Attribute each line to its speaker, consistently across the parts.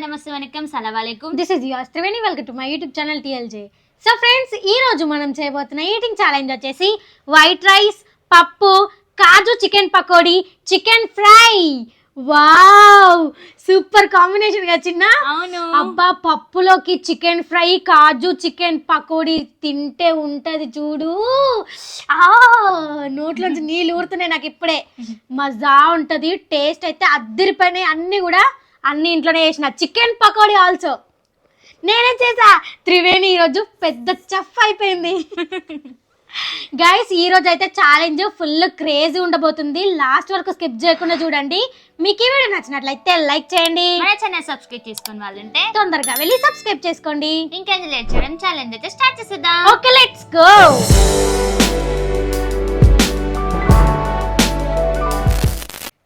Speaker 1: నమస్తే వనకం సలాం
Speaker 2: this is your Triveni. Welcome to my YouTube channel TLJ. So friends, ఈ రోజు మనం చేయబోతున్న ఈటింగ్ ఛాలెంజ్ వచ్చేసి వైట్ రైస్, పప్పు, కాజు chicken pakodi, chicken fry. Wow, super combination గా చిన్న.
Speaker 1: అవును
Speaker 2: అబ్బా, పప్పులోకి చికెన్ ఫ్రై, కాజు చికెన్ పకోడీ తింటే ఉంటది చూడు. నోట్లోంచి నీళ్ళు ఊరుతున్నాయి నాకు ఇప్పుడే. మజా ఉంటది. టేస్ట్ అయితే అద్దరిపోయినాయి. అన్ని ఇంట్లోనే చేసిన. చికెన్ పకోడీ ఆల్సో నేనే చేసా. త్రివేణి ఈరోజు పెద్ద చెఫ్ అయిపోయింది. గైస్, ఈ రోజు అయితే ఛాలెంజ్ ఫుల్ క్రేజీ ఉండబోతుంది. లాస్ట్ వరకు స్కిప్ చేయకుండా చూడండి. మీకు ఈ వీడియో నచ్చినట్లయితే లైక్ చేయండి.
Speaker 1: మన ఛానల్ సబ్స్క్రైబ్ చేసుకుని వాళ్ళంటే
Speaker 2: తొందరగా వెళ్ళి సబ్స్క్రైబ్ చేసుకోండి.
Speaker 1: ఇంకేం లేట్ చేయడం, ఛాలెంజ్ అయితే స్టార్ట్ చేసేద్దాం.
Speaker 2: Okay, let's go.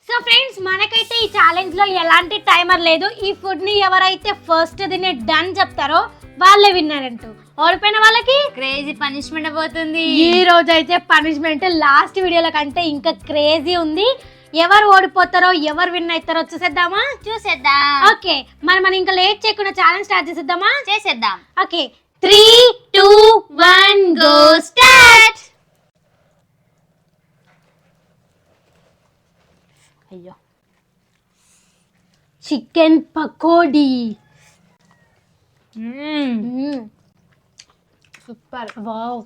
Speaker 2: So friends, మనకైతే ఈ ఛాలెంజ్ లో ఎలాంటి టైమర్ లేదు. ఈ ఫుడ్ ని ఎవరైతే ఫస్ట్ దీన్ని డన్ చెప్తారో వాళ్ళే విన్నర్ అంటూ. ఓడిపోయిన వాళ్ళకి
Speaker 1: క్రేజీ పనిష్మెంట్ పోతుంది.
Speaker 2: ఈ రోజు అయితే పనిష్మెంట్ లాస్ట్ వీడియోల కంటే ఇంకా క్రేజీ ఉంది. ఎవరు ఓడిపోతారో ఎవరు విన్ అవుతారో చూసేద్దామా?
Speaker 1: చూసేద్దాం.
Speaker 2: ఓకే, మనం ఇంకా లేట్ చేయకుండా ఛాలెంజ్ స్టార్ట్
Speaker 1: చేసేద్దాం.
Speaker 2: Okay, 3, 2, 1 go start.
Speaker 1: అయ్యో,
Speaker 2: చికెన్ పకోడీ.
Speaker 1: సూపర్.
Speaker 2: వావ్,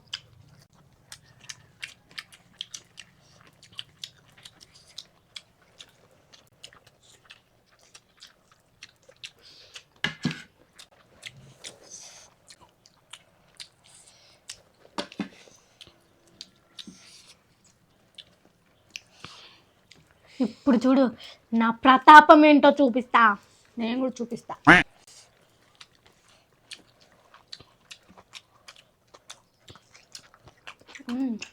Speaker 2: ఇప్పుడు చూడు నా ప్రతాపం ఏంటో చూపిస్తా.
Speaker 1: నేను కూడా చూపిస్తా.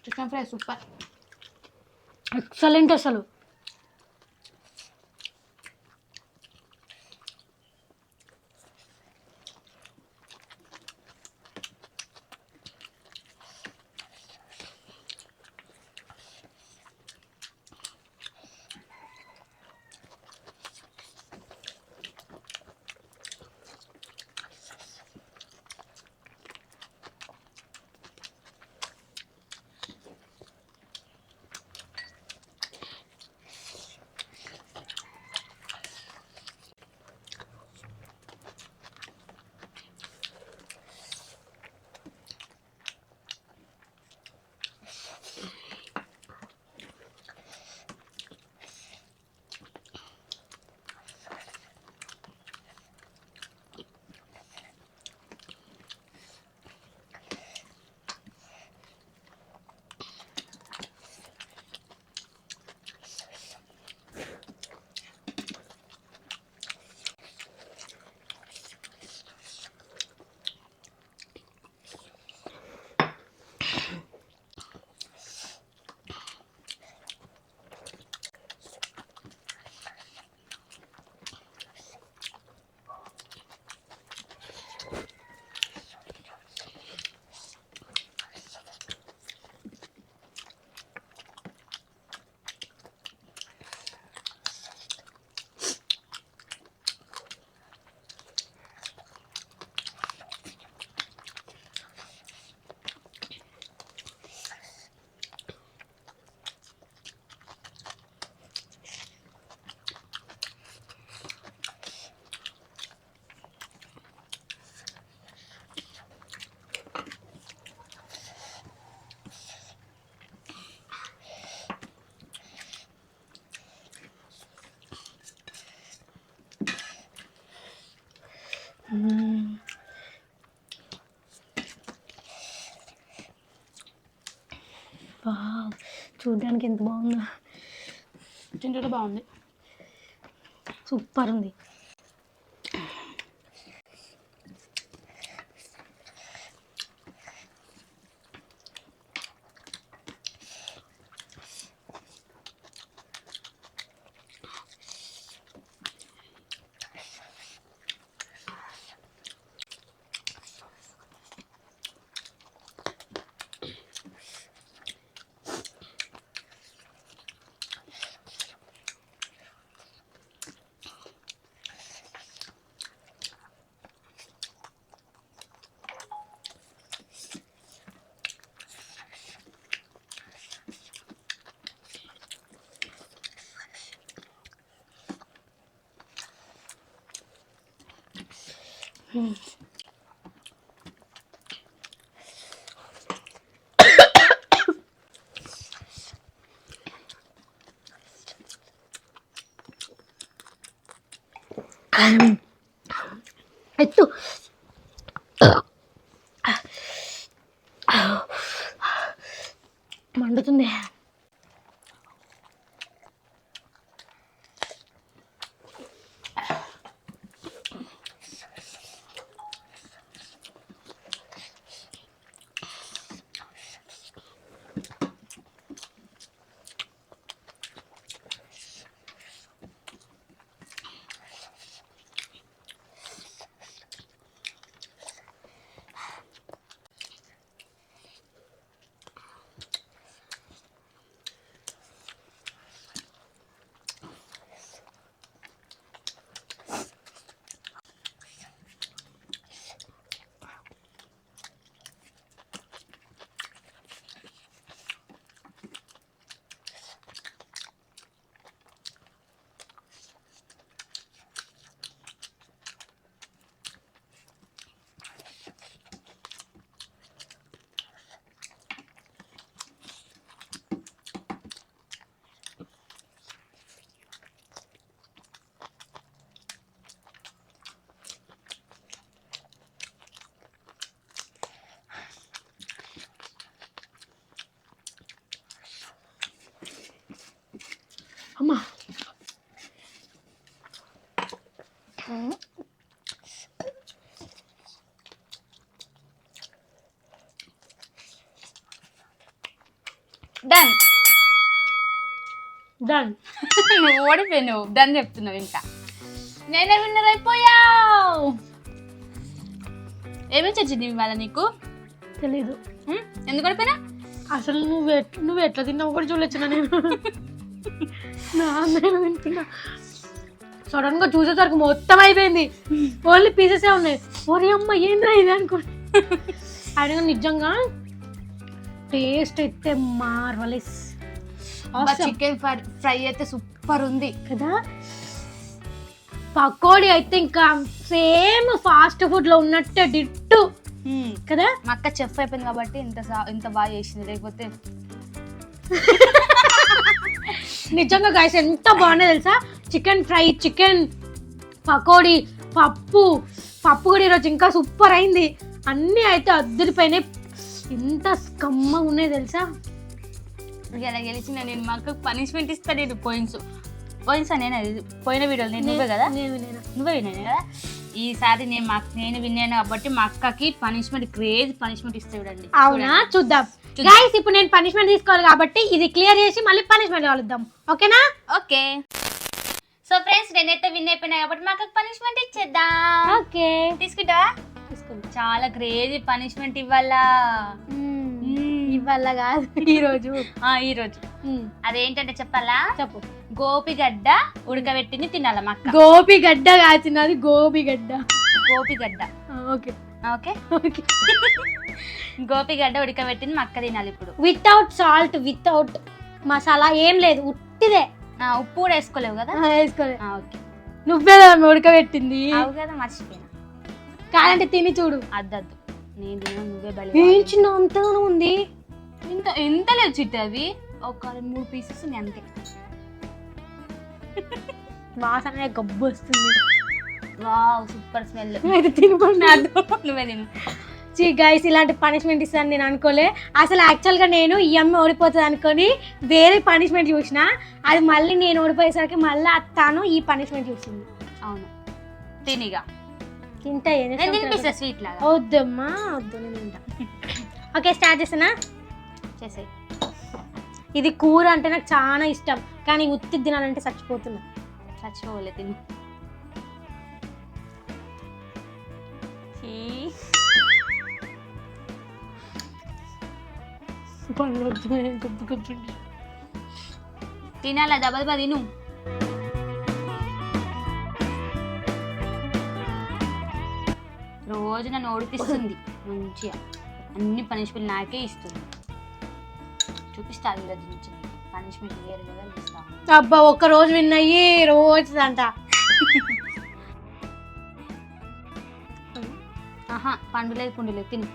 Speaker 1: చికెన్ ఫ్రై సూపర్,
Speaker 2: ఎక్సలెంట్ అసలు. వావ్, చూడడానికి ఎంత బాగుందో.
Speaker 1: తింటే బాగుంది,
Speaker 2: సూపర్ ఉంది. ఎత్తు మండుతుంది. అమ్మా
Speaker 1: డన్.
Speaker 2: డన్.
Speaker 1: నువ్వు ఓడిపోయినావు, డన్ చెప్తున్నావు. ఇంకా నేనే విన్నర్ అయిపోయావు. ఏమేమి చచ్చింది ఇవాళ నీకు?
Speaker 2: తెలీదు.
Speaker 1: ఎందుకు ఓడిపోయినా?
Speaker 2: అసలు నువ్వు ఎట్లా తిన్నావు కూడా చూడొచ్చున్నా నేను. నేను వింటున్నా. సడన్ గా చూసేసరికి మొత్తం అయిపోయింది. ఓన్లీ పీసెసే ఉన్నాయి. ఓరి అమ్మ ఏంద్రా ఇది అనుకుంటా. అయినా నిజంగా టేస్ట్ అయితే మార్వలెస్.
Speaker 1: చికెన్ ఫ్రై అయితే సూపర్ ఉంది
Speaker 2: కదా. పకోడీ అయితే ఇంకా సేమ్ ఫాస్ట్ ఫుడ్ లో ఉన్నట్టే డిట్టు కదా.
Speaker 1: మా అక్క చెఫ్ అయిపోయింది కాబట్టి ఇంత బాగా చేసింది. లేకపోతే
Speaker 2: నిజంగా గైస్ ఎంత బాగున్నాయి తెలుసా. చికెన్ ఫ్రై, చికెన్ పకోడీ, పప్పు కూడా ఈరోజు ఇంకా సూపర్ అయింది. అన్నీ అయితే అద్దరిపోయినాయి. ఎంత కమ్మగా ఉన్నాయి తెలుసా.
Speaker 1: ఇలా గెలిచిన నేను మా అక్కకు పనిష్మెంట్ ఇస్తా. నేను పోయిన్స్ నేను పోయిన వీడియోలు నేను నువ్వే కదా, నువ్వే విన్నాను కదా. ఈసారి నేను విన్నాను కాబట్టి మా అక్కకి పనిష్మెంట్, క్రేజ్ పనిష్మెంట్ ఇస్తా చూడండి.
Speaker 2: అవునా, చూద్దాం గైస్. ఇప్పుడు నేను పనిష్మెంట్ తీసుకోవాలి కాబట్టి ఇది క్లియర్ చేసి మళ్ళీ పనిష్మెంట్ కలుద్దాం. ఓకేనా?
Speaker 1: ఓకే. సో ఫ్రెండ్స్, నేనైతే విన్ అయిపోయినా కాబట్టి మాకు పనిష్మెంట్ ఇచ్చేద్దాం.
Speaker 2: ఓకే,
Speaker 1: తీసుకుంటావా? చాలా క్రేజీ పనిష్మెంట్ ఇవ్వాలా.
Speaker 2: ఇవాళ కాదు, ఈరోజు.
Speaker 1: అదేంటంటే చెప్పాలా?
Speaker 2: చెప్పు.
Speaker 1: గోపిగడ్డ ఉడకబెట్టింది తినాల మా అక్క.
Speaker 2: గోపిగడ్డ కాచినది, గోపిగడ్డ. Okay
Speaker 1: okay okay. గోపిగడ్డ ఉడకబెట్టింది మా అక్క తినాలి ఇప్పుడు.
Speaker 2: వితౌట్ సాల్ట్, వితౌట్ మసాలా, ఏం లేదు, ఉట్టిదే.
Speaker 1: ఉప్పు కూడా వేసుకోలేవు కదా?
Speaker 2: వేసుకోలేదు.
Speaker 1: ఓకే.
Speaker 2: నువ్వే ఉడకబెట్టింది.
Speaker 1: అవు కదా, మర్చిపోయినా.
Speaker 2: కాదంటే తిని చూడు.
Speaker 1: అద్దద్దు, నేను తిన, నువ్వే బలి.
Speaker 2: ఏం చిన్న అంతగానో ఉంది.
Speaker 1: ఎంత లేదు చిట్టి, అవి ఒక 3 పీసెస్ ఉన్నాయి అంతే.
Speaker 2: వాసన గబ్బు వస్తుంది.
Speaker 1: Wow, super smell.
Speaker 2: అయితే తినకుండా
Speaker 1: నువ్వే తిను.
Speaker 2: గైస్, ఇలాంటి పనిష్మెంట్ ఇస్తాను నేను అనుకోలే. అసలు యాక్చువల్గా నేను ఈ అమ్మ ఓడిపోతుంది అనుకొని వేరే పనిష్మెంట్ చూసిన. అది మళ్ళీ నేను ఓడిపోయేసరికి మళ్ళీ అత్తాను ఈ పనిష్మెంట్ చూసింది.
Speaker 1: అవును, తినిగా
Speaker 2: తింటా.
Speaker 1: స్వీట్ లాగా.
Speaker 2: వద్దమ్మా, వద్దు, నేను తింటా. ఓకే, స్టార్ట్ చేసానా?
Speaker 1: చేసేయి.
Speaker 2: ఇది కూర అంటే నాకు చాలా ఇష్టం, కానీ ఉత్తి తినాలంటే చచ్చిపోతున్నా.
Speaker 1: చచ్చిపోలే, తిను. తినాలా? దబదబా తిను. రోజు నన్ను ఓడిపిస్తుంది మంచిగా. అన్ని పనిష్మెంట్ నాకే ఇస్తుంది. చూపిస్తా ఈరోజు నుంచి పనిష్మెంట్ వేరు కదా ఇస్తా.
Speaker 2: అబ్బా, ఒక్క రోజు విన్నాయి రోజు అంట.
Speaker 1: ఆహా పండు లేదు పుండు లేదు తిను.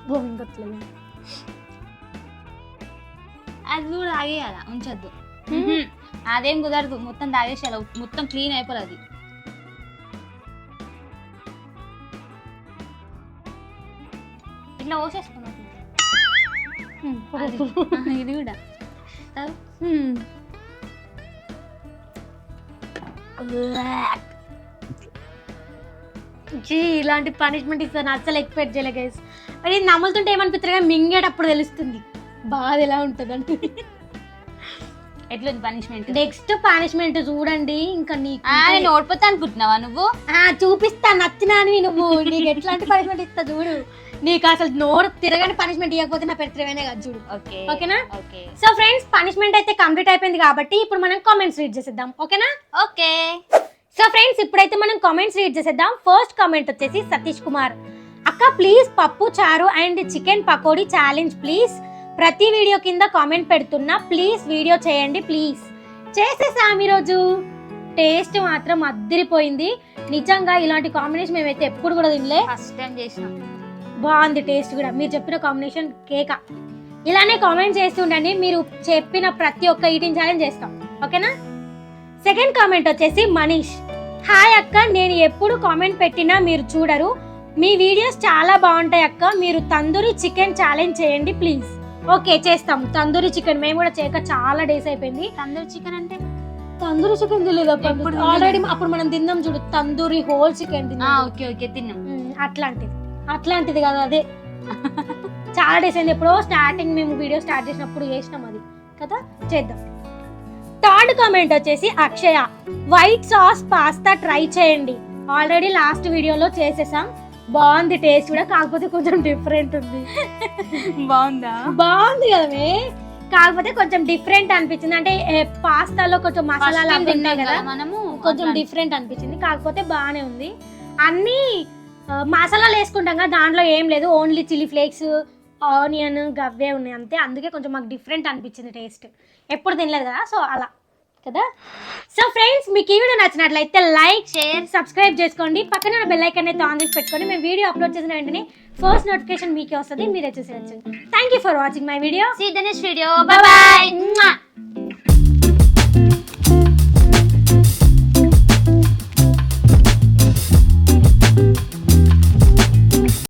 Speaker 2: బొంగట్లేదు.
Speaker 1: అది కూడా తాగేయాల ఉంచొద్దు. అదేం కుదరదు, మొత్తం తాగేసేయాలి, మొత్తం క్లీన్ అయిపోవాలి అది. ఇట్లా పోసేసుకున్నాం ఇది కూడా తాగు.
Speaker 2: ఇలాంటి పనిష్మెంట్ ఇస్తాను అసలు ఎక్స్పెక్ట్ చేయలే గైస్. మరి ఇది నమ్ముతుంటే ఏమనిపిస్తుంది కానీ మింగేటప్పుడు తెలుస్తుంది బాధ ఎలా ఉంటుంది అంటే.
Speaker 1: ఎట్లుంది పనిష్మెంట్?
Speaker 2: నెక్స్ట్ పనిష్మెంట్ చూడండి. ఇంకా నీకు
Speaker 1: నేను ఓడిపోతా అనుకుంటున్నావా నువ్వు?
Speaker 2: చూపిస్తా నచ్చినాని నువ్వు. నీకు ఎట్లాంటి పనిష్మెంట్ ఇస్తా చూడు. నీకు అసలు నోరు తిరగని పనిష్మెంట్ ఇవ్వకపోతే నా పేరు త్రివేణే కాదు చూడు. ఓకేనా? సో ఫ్రెండ్స్ పనిష్మెంట్ అయితే కంప్లీట్ అయిపోయింది కాబట్టి ఇప్పుడు మనం కామెంట్స్ రీడ్ చేసేద్దాం. ఓకేనా?
Speaker 1: ఓకే.
Speaker 2: సో ఫ్రెండ్స్ ఇప్పుడైతే మనం కామెంట్స్ రీడ్ చేసేద్దాం. ఫస్ట్ కామెంట్ వచ్చేసి సతీష్ కుమార్. అక్క ప్లీజ్ పప్పు చారు and chicken pakodi challenge please. ప్రతి వీడియో కింద కామెంట్ పెడుతున్నా, ప్లీజ్ వీడియో చేయండి ప్లీజ్. చేసేసాం ఈరోజు. టేస్ట్ మాత్రం అద్దరిపోయింది నిజంగా. ఇలాంటి కాంబినేషన్ మేమైతే ఎప్పుడు కూడా తినలే,
Speaker 1: ఫస్ట్ టైం చేసినాం.
Speaker 2: బాగుంది టేస్ట్ కూడా. మీరు చెప్పిన కాంబినేషన్ కేక. ఇలానే కామెంట్ చేస్తుండండి. మీరు చెప్పిన ప్రతి ఒక్క ఈటింగ్ ఛాలెంజ్ చేస్తాం. ఓకేనా? సెకండ్ కామెంట్ వచ్చేసి మనీష్. హాయ్ అక్క, నేను ఎప్పుడు కామెంట్ పెట్టినా మీరు చూడరు, మీ వీడియోస్ చాలా బాగుంటాయి అక్క, మీరు తందూరి చికెన్ ఛాలెంజ్ చేయండి ప్లీజ్. ఓకే చేస్తాం. తందూరి చికెన్ మేము కూడా చేయక చాలా డేస్ అయిపోయింది.
Speaker 1: తందూరి చికెన్ అంటే
Speaker 2: తందూరి చికెన్ తెలియదు ఆల్రెడీ. అప్పుడు మనం తిన్నాం చూడు తందూరి హోల్ చికెన్ తిన్నాం.
Speaker 1: ఓకే ఓకే తిన్నాం.
Speaker 2: అట్లాంటిది కదా అదే. చాలా డేస్ అయింది. ఎప్పుడో స్టార్టింగ్ మేము వీడియో స్టార్ట్ చేసినప్పుడు చేసినాం అది కదా. చేద్దాం. థర్డ్ కామెంట్ వచ్చేసి అక్షయ. వైట్ సాస్ పాస్తా ట్రై చేయండి, ఆల్రెడీ లాస్ట్ వీడియోలో చేసేసాం, బాగుంది టేస్ట్ కూడా, కాకపోతే కొంచెం డిఫరెంట్ ఉంది.
Speaker 1: బాగుందా? బాగుంది
Speaker 2: కదా, కాకపోతే కొంచెం డిఫరెంట్ అనిపించింది. అంటే పాస్తాలో కొంచెం మసాలాలు ఉంటాయి కదా,
Speaker 1: మనము
Speaker 2: కొంచెం డిఫరెంట్ అనిపించింది. కాకపోతే బాగానే ఉంది. అన్ని మసాలాలు వేసుకుంటాం కదా, దాంట్లో ఏం లేదు, ఓన్లీ చిల్లీ ఫ్లేక్స్ ఆనియన్ గవ్వే ఉన్నాయి అంతే. అందుకే కొంచెం మాకు డిఫరెంట్ అనిపించింది టేస్ట్. ఎప్పుడు తినలేదు కదా, సో అలా కదా. సో ఫ్రెండ్స్ మీకు ఈ వీడియో నచ్చినట్లయితే లైక్ షేర్ సబ్స్క్రైబ్ చేసుకోండి. పక్కన బెల్ ఐకాన్ అయితే ఆన్ చేసి పెట్టుకోండి. మేము వీడియో అప్లోడ్ చేసిన వెంటనే ఫస్ట్ నోటిఫికేషన్ మీకే వస్తుంది, మీరే చూసేయచ్చు. Thank you for watching my video.
Speaker 1: See the next video. Bye by.